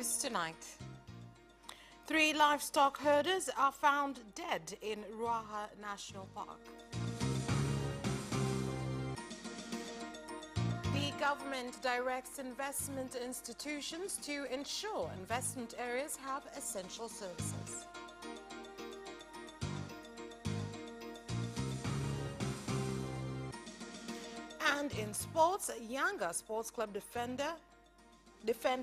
news tonight. 3 livestock herders are found dead in Ruaha National Park. The government directs investment institutions to ensure investment areas have essential services. And in sports, Yanga Sports Club defend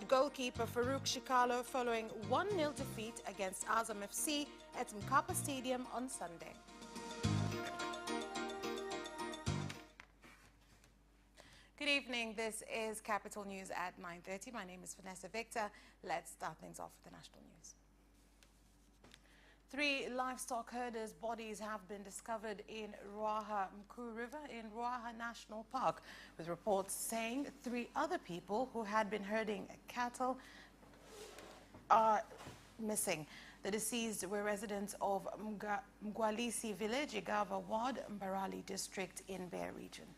goalkeeper Farouk Shikalo following 1-0 defeat against Azam FC at Mkapa Stadium on Sunday. Good evening. This is Capital News at 9:30. My name is Vanessa Victor. Let's start things off with the national news. 3 livestock herders' bodies have been discovered in Ruaha Mkuu River in Ruaha National Park, with reports saying 3 other people who had been herding cattle are missing. The deceased were residents of Mgwalisi village, Igava ward, Mbarali district in Bear region.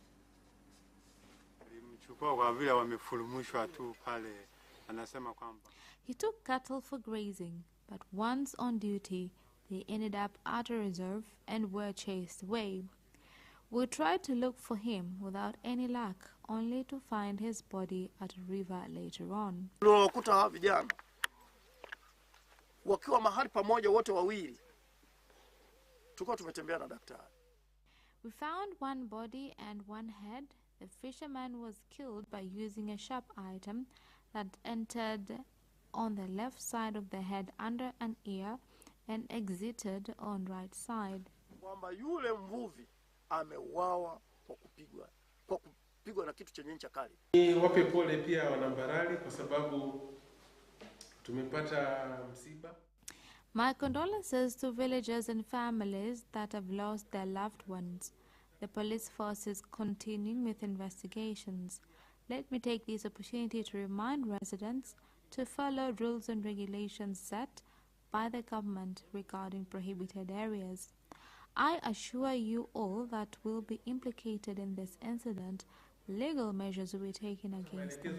He took cattle for grazing, but once on duty, they ended up at a reserve and were chased away. We tried to look for him without any luck, only to find his body at a river later on. We found 1 body and 1 head. The fisherman was killed by using a sharp item that entered on the left side of the head under an ear and exited on right side. Wape pole pia wanambarali kwa sababu tumepata msiba. My condolences to villagers and families that have lost their loved ones. The police force is continuing with investigations. Let me take this opportunity to remind residents to follow rules and regulations set by the government regarding prohibited areas. I assure you all that will be implicated in this incident. Legal measures will be taken against them.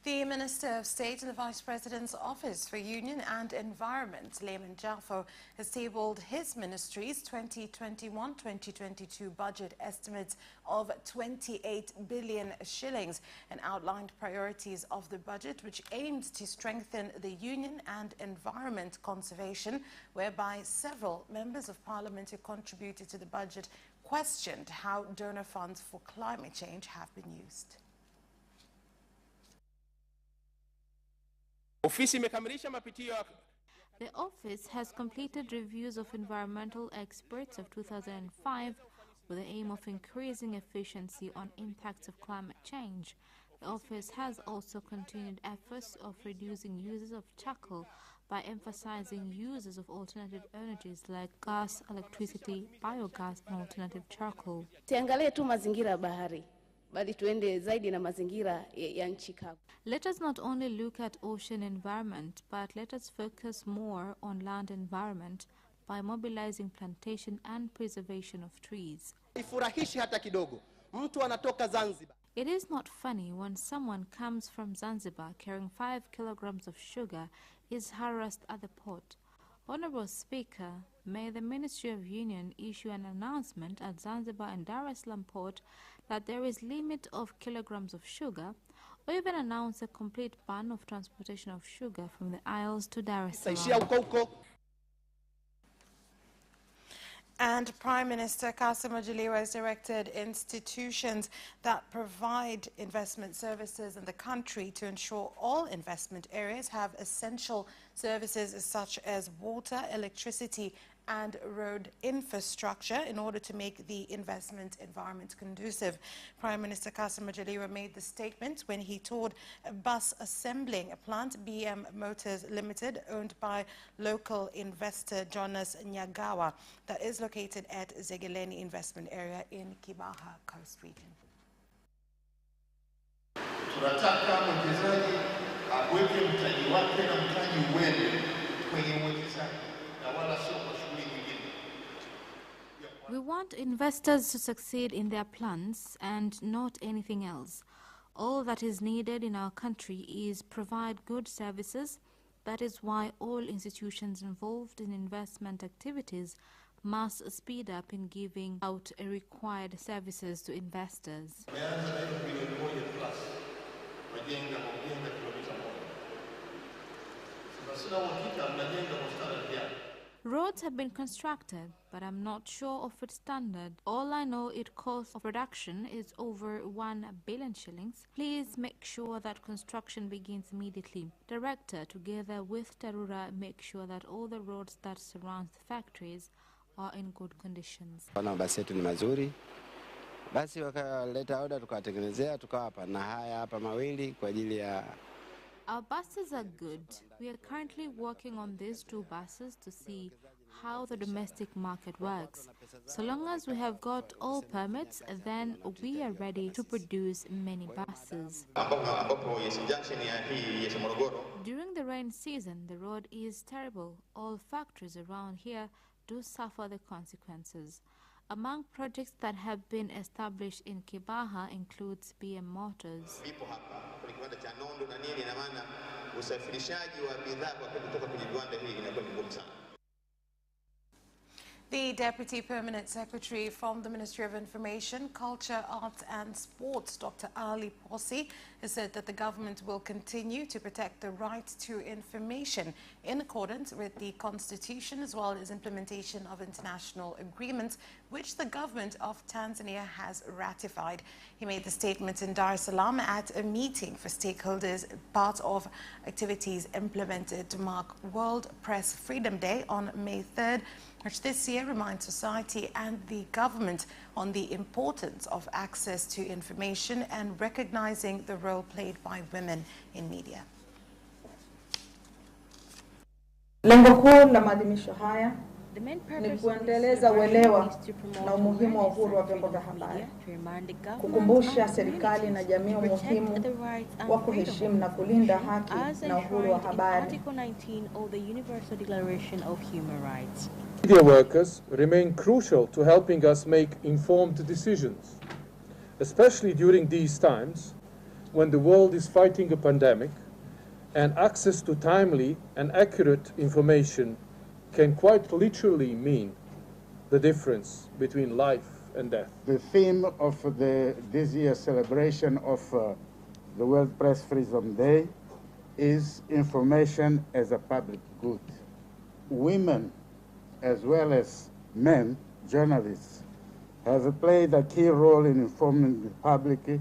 The Minister of State in the Vice President's Office for Union and Environment, Layman Jaffo, has tabled his ministry's 2021-2022 budget estimates of 28 billion shillings and outlined priorities of the budget, which aims to strengthen the union and environment conservation, whereby several members of parliament who contributed to the budget questioned how donor funds for climate change have been used. The office has completed reviews of environmental experts of 2005 with the aim of increasing efficiency on impacts of climate change. The office has also continued efforts of reducing uses of charcoal by emphasizing uses of alternative energies like gas, electricity, biogas, and alternative charcoal. Let us not only look at ocean environment, but let us focus more on land environment by mobilizing plantation and preservation of trees. It is not funny when someone comes from Zanzibar carrying 5 kilograms of sugar is harassed at the port. Honorable Speaker, may the Ministry of Union issue an announcement at Zanzibar and Dar es Salaam port that there is limit of kilograms of sugar, or even announce a complete ban of transportation of sugar from the Isles to Dar es Salaam. And Prime Minister Kassim Majaliwa has directed institutions that provide investment services in the country to ensure all investment areas have essential services such as water, electricity, and road infrastructure in order to make the investment environment conducive. Prime Minister Kassim Majaliwa made the statement when he toured a bus assembling plant, BM Motors Limited, owned by local investor Jonas Nyagawa, that is located at Zegeleni Investment Area in Kibaha Coast Region. Tunataka mwekezaji aweke mtaji wake na mtaji uende kwenye uwekezaji na wala sio kwa shughuli nyingine. We want investors to succeed in their plans and not anything else. All that is needed in our country is provide good services. That is why all institutions involved in investment activities must speed up in giving out required services to investors. Roads have been constructed, but I'm not sure of its standard. All I know its cost of production is over 1 billion shillings. Please make sure that construction begins immediately. Director, together with Tarura, make sure that all the roads that surround the factories are in good conditions. Basi yetu ni mazuri. Basi wakaleta oda tukawatengenezea tukawapa na haya hapa mawili kwa ajili ya. Our buses are good. We are currently working on these 2 buses to see how the domestic market works. So long as we have got all permits, then we are ready to produce many buses. During the rain season, the road is terrible. All factories around here do suffer the consequences. Among projects that have been established in Kibaha includes BM Motors. The Deputy Permanent Secretary from the Ministry of Information, Culture, Arts and Sports, Dr. Ali Posi, has said that the government will continue to protect the right to information in accordance with the Constitution as well as implementation of international agreements which the government of Tanzania has ratified. He made the statement in Dar es Salaam at a meeting for stakeholders, part of activities implemented to mark World Press Freedom Day on May 3rd, which this year reminds society and the government on the importance of access to information and recognizing the role played by women in media. Lengo kuu la maadhimisho haya ni kuendeleza uelewa na umuhimu wa uhuru wa vyombo vya habari, kukumbusha serikali na jamii umuhimu wa kuheshimu na kulinda haki na uhuru wa habari. Media workers remain crucial to helping us make informed decisions, especially during these times when the world is fighting a pandemic and access to timely and accurate information can quite literally mean the difference between life and death. The theme of this year's celebration of the World Press Freedom Day is information as a public good. Women, as well as men, journalists, have played a key role in informing the public.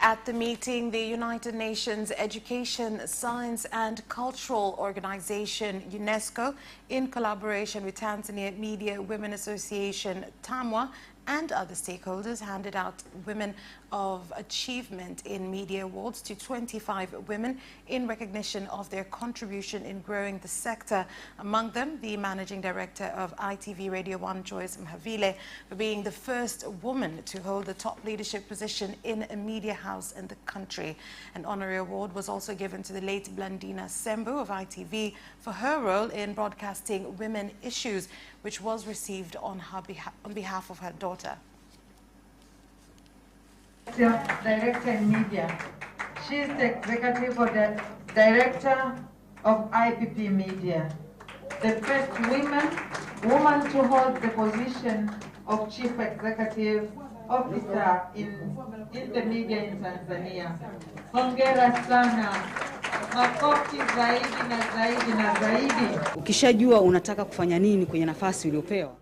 At the meeting, the United Nations Education, Science and Cultural Organization, UNESCO, in collaboration with Tanzania Media Women Association, TAMWA, and other stakeholders, handed out Women of Achievement in Media Awards to 25 women in recognition of their contribution in growing the sector. Among them, the Managing Director of ITV Radio 1, Joyce Mhavile, for being the first woman to hold the top leadership position in a media house in the country. An honorary award was also given to the late Blandina Sembo of ITV for her role in broadcasting women issues, which was received on behalf of her daughter. Director in media. She is the executive or the director of IPP Media, the first woman to hold the position of chief executive officer in the media in Tanzania. Hongera sana. Makofi zaidi na zaidi na zaidi. Ukishajua unataka kufanya nini kwenye nafasi uliopewa.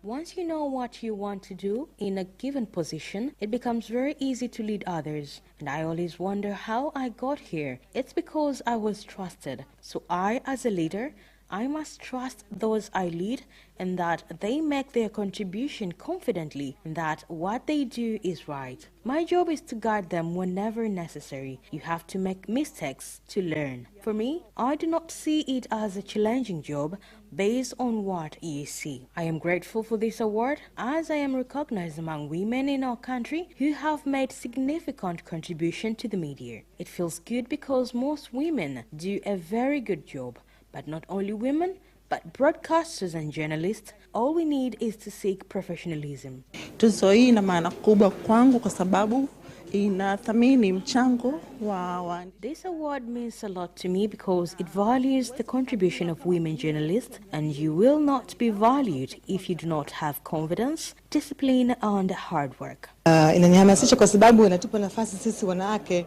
Once you know what you want to do in a given position, it becomes very easy to lead others. And I always wonder how I got here. It's because I was trusted. So I, as a leader, I must trust those I lead and that they make their contribution confidently and that what they do is right. My job is to guide them whenever necessary. You have to make mistakes to learn. For me, I do not see it as a challenging job based on what you see. I am grateful for this award as I am recognized among women in our country who have made significant contribution to the media. It feels good because most women do a very good job. But not only women, But broadcasters and journalists, all we need is to seek professionalism. Tuzo hii ina maana kubwa kwangu kwa sababu inathamini mchango wa. This award means a lot to me because it values the contribution of women journalists, and you will not be valued if you do not have confidence, discipline and hard work. Inanihamasisha kwa sababu inatupa nafasi sisi wanawake.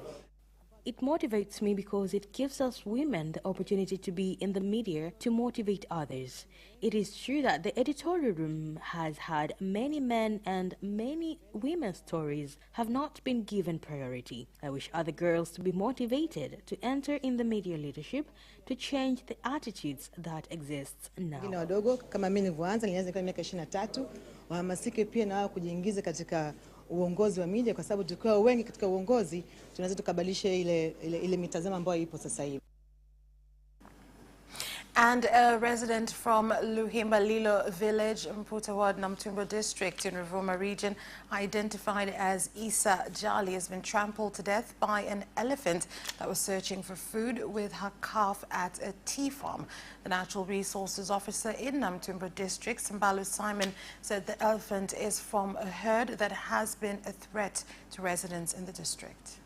It motivates me because it gives us women the opportunity to be in the media to motivate others. It is true that the editorial room has had many men and many women's stories have not been given priority. I wish other girls to be motivated to enter in the media leadership to change the attitudes that exist now. Wengine wadogo kama mimi nilivyoanza nilianza kwa miaka 23 wahamasike pia na wao kujiingiza katika uongozi wa media kwa sababu tukiwa wengi katika uongozi tunaweza tukabadilisha ile mitazamo ambayo ipo sasa hivi. And a resident from Luhimbalilo village, Mputa Ward, Namtumbo district in Ruvuma region, identified as Isa Jali, has been trampled to death by an elephant that was searching for food with her calf at a tea farm. The Natural Resources Officer in Namtumbo district, Sambalu Simon, said the elephant is from a herd that has been a threat to residents in the district.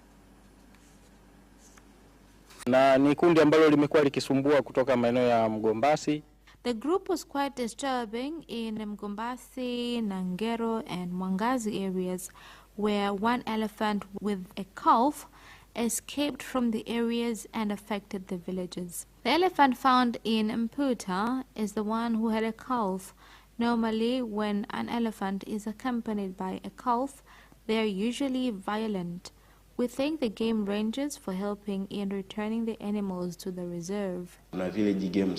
Na ni kundi ambalo limekuwa likisumbua kutoka maeneo ya Mgombasi. The group was quite disturbing in Mgombasi, Nangero and Mwangazi areas where one elephant with a calf escaped from the areas and affected the villages. The elephant found in Mputa is the one who had a calf. Normally, when an elephant is accompanied by a calf, they are usually violent. We thank the game rangers for helping in returning the animals to the reserve. We have village game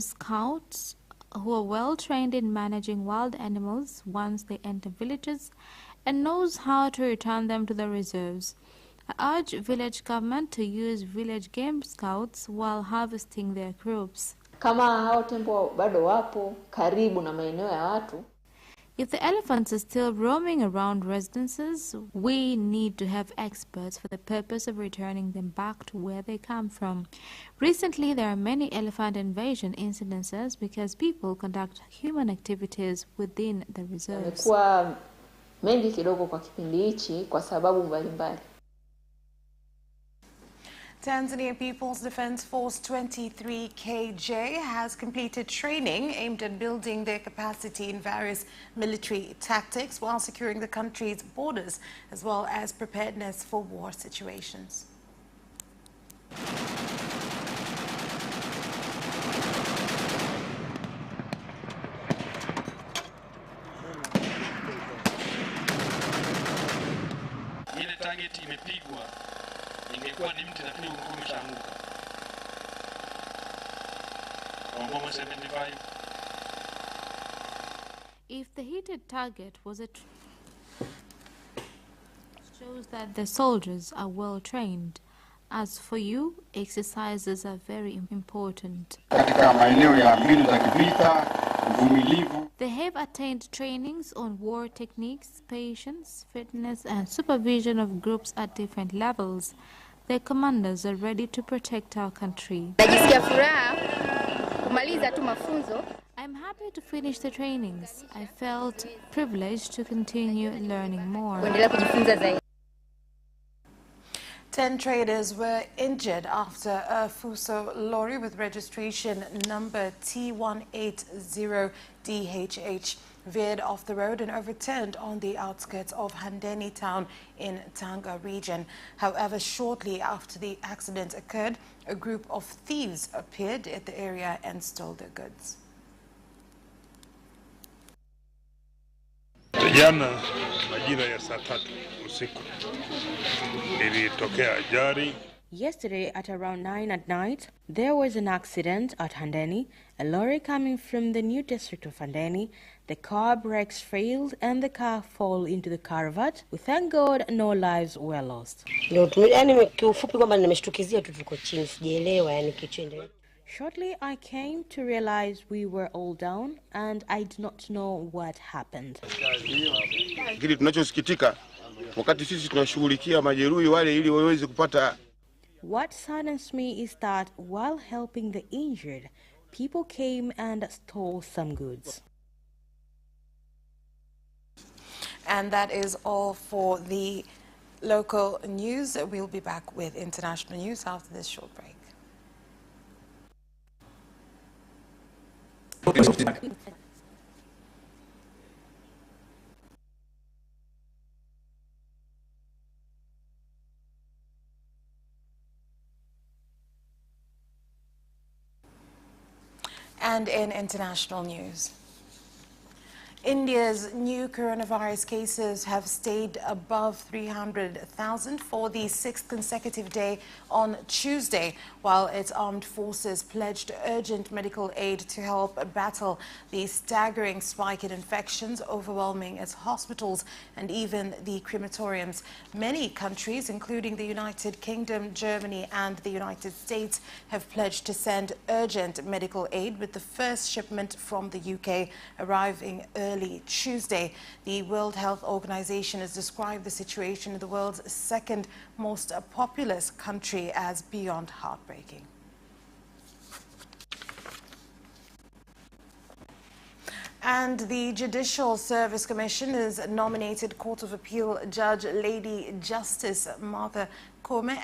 scouts who are well trained in managing wild animals once they enter villages and knows how to return them to the reserves. I urge village government to use village game scouts while harvesting their crops. Kama hao tembo bado wapo karibu na maeneo ya watu. If the elephants are still roaming around residences, we need to have experts for the purpose of returning them back to where they come from. Recently, there are many elephant invasion incidences because people conduct human activities within the reserves. Yamekuwa mengi kidogo kwa kipindi hichi kwa sababu mbalimbali. Tanzania People's Defense Force 23KJ has completed training aimed at building their capacity in various military tactics while securing the country's borders as well as preparedness for war situations. Ile target imepigwa ingekuwa ni mti lakini umeshaanguka. Kwa 75. If the heated target was shows that the soldiers are well trained. As for you, exercises are very important. Katika maeneo ya mbinu za kivita, uvumilivu. They have attained trainings on war techniques, patience, fitness and supervision of groups at different levels. Their commanders are ready to protect our country. Najisikia furaha kumaliza tu mafunzo. I'm happy to finish the trainings. I felt privileged to continue learning more. Kuendelea kujifunza zaidi. 10 traders were injured after a Fuso lorry with registration number T180DHH veered off the road and overturned on the outskirts of Handeni town in Tanga region. However, shortly after the accident occurred, a group of thieves appeared at the area and stole their goods. Jana majira ya saa 3 usiku ilitokea ajali. Yesterday at around 9 at night, there was an accident at Handeni. A lorry coming from the new district of Handeni, the car brakes failed and the car fell into the culvert. We thank God no lives were lost. Shortly, I came to realize we were all down and I did not know what happened. Kile tunachosikitika wakati sisi tunashughulikia majeruhi wale ili waweze kupata. What saddens me is that while helping the injured, people came and stole some goods. And that is all for the local news. We'll be back with international news after this short break. And in international news, India's new coronavirus cases have stayed above 300,000 for the 6th consecutive day on Tuesday, while its armed forces pledged urgent medical aid to help battle the staggering spike in infections overwhelming its hospitals and even the crematoriums. Many countries, including the United Kingdom, Germany and the United States, have pledged to send urgent medical aid, with the first shipment from the UK arriving early Tuesday. The World Health Organization has described the situation in the world's second most populous country as beyond heartbreaking. And the Judicial Service Commission has nominated Court of Appeal Judge Lady Justice Martha Koome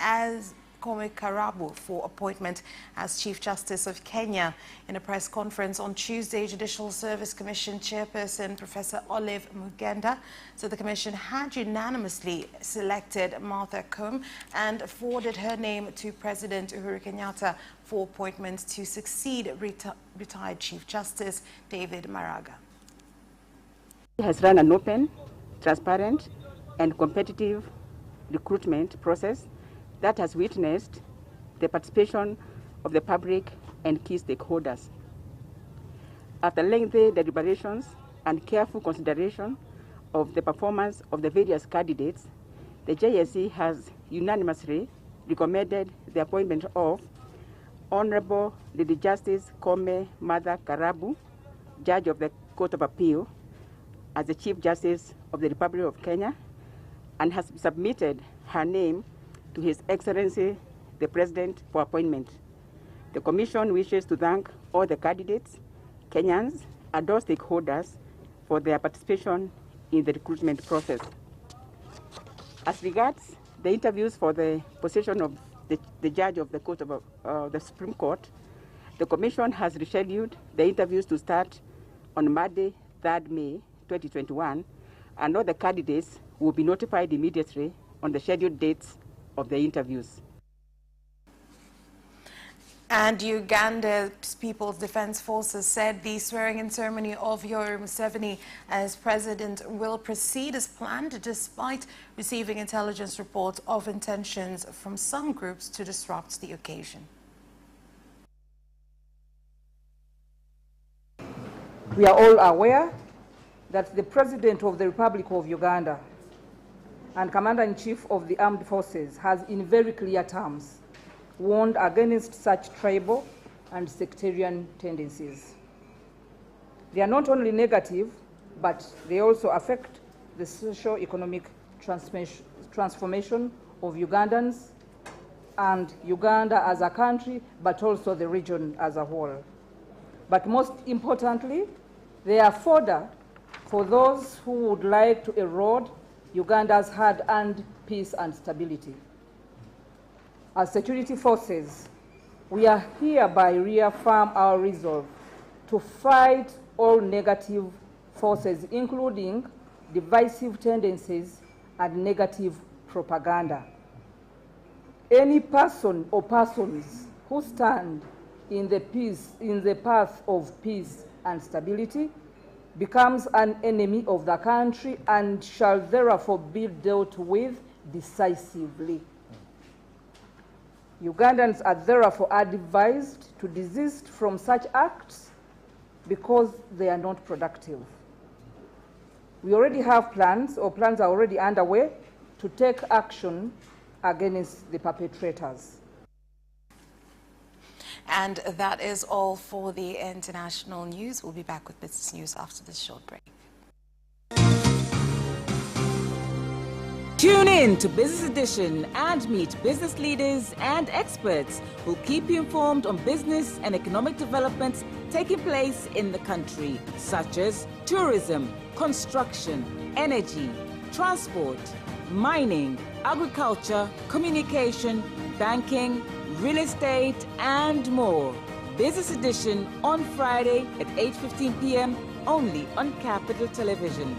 Karabu for appointment as Chief Justice of Kenya. In a press conference on Tuesday, Judicial Service Commission Chairperson Professor Olive Mugenda said the Commission had unanimously selected Martha Koome and forwarded her name to President Uhuru Kenyatta for appointment to succeed retired Chief Justice David Maraga. He has run an open, transparent and competitive recruitment process that has witnessed the participation of the public and key stakeholders. After lengthy deliberations and careful consideration of the performance of the various candidates, the JSC has unanimously recommended the appointment of Honorable Lady Justice Koome Martha Karabu, Judge of the Court of Appeal, as the Chief Justice of the Republic of Kenya, and has submitted her name to His Excellency the President for appointment. The Commission wishes to thank all the candidates, Kenyans, and all stakeholders for their participation in the recruitment process. As regards the interviews for the position of the Judge of the Court of the Supreme Court, the Commission has rescheduled the interviews to start on Monday, 3rd May 2021, and all the candidates will be notified immediately on the scheduled dates of the interviews. And Uganda's People's Defense Forces said the swearing-in ceremony of Yoweri Museveni as president will proceed as planned, despite receiving intelligence reports of intentions from some groups to disrupt the occasion. We are all aware that the President of the Republic of Uganda and Commander-in-Chief of the Armed Forces has, in very clear terms, warned against such tribal and sectarian tendencies. They are not only negative, but they also affect the socio-economic transformation of Ugandans and Uganda as a country, but also the region as a whole. But most importantly, they are fodder for those who would like to erode Uganda's hard-earned peace and stability. As security forces, we are hereby reaffirm our resolve to fight all negative forces, including divisive tendencies and negative propaganda. Any person or persons who stand in the path of peace and stability becomes an enemy of the country and shall therefore be dealt with decisively. Ugandans are therefore advised to desist from such acts because they are not productive. We already have plans, or plans are already underway, to take action against the perpetrators. And that is all for the international news. We'll be back with business news after this short break. Tune in to Business Edition and meet business leaders and experts who'll keep you informed on business and economic developments taking place in the country, such as tourism, construction, energy, transport, mining, agriculture, communication, banking, real estate, and more. Business Edition on Friday at 8:15 p.m. only on Capital Television.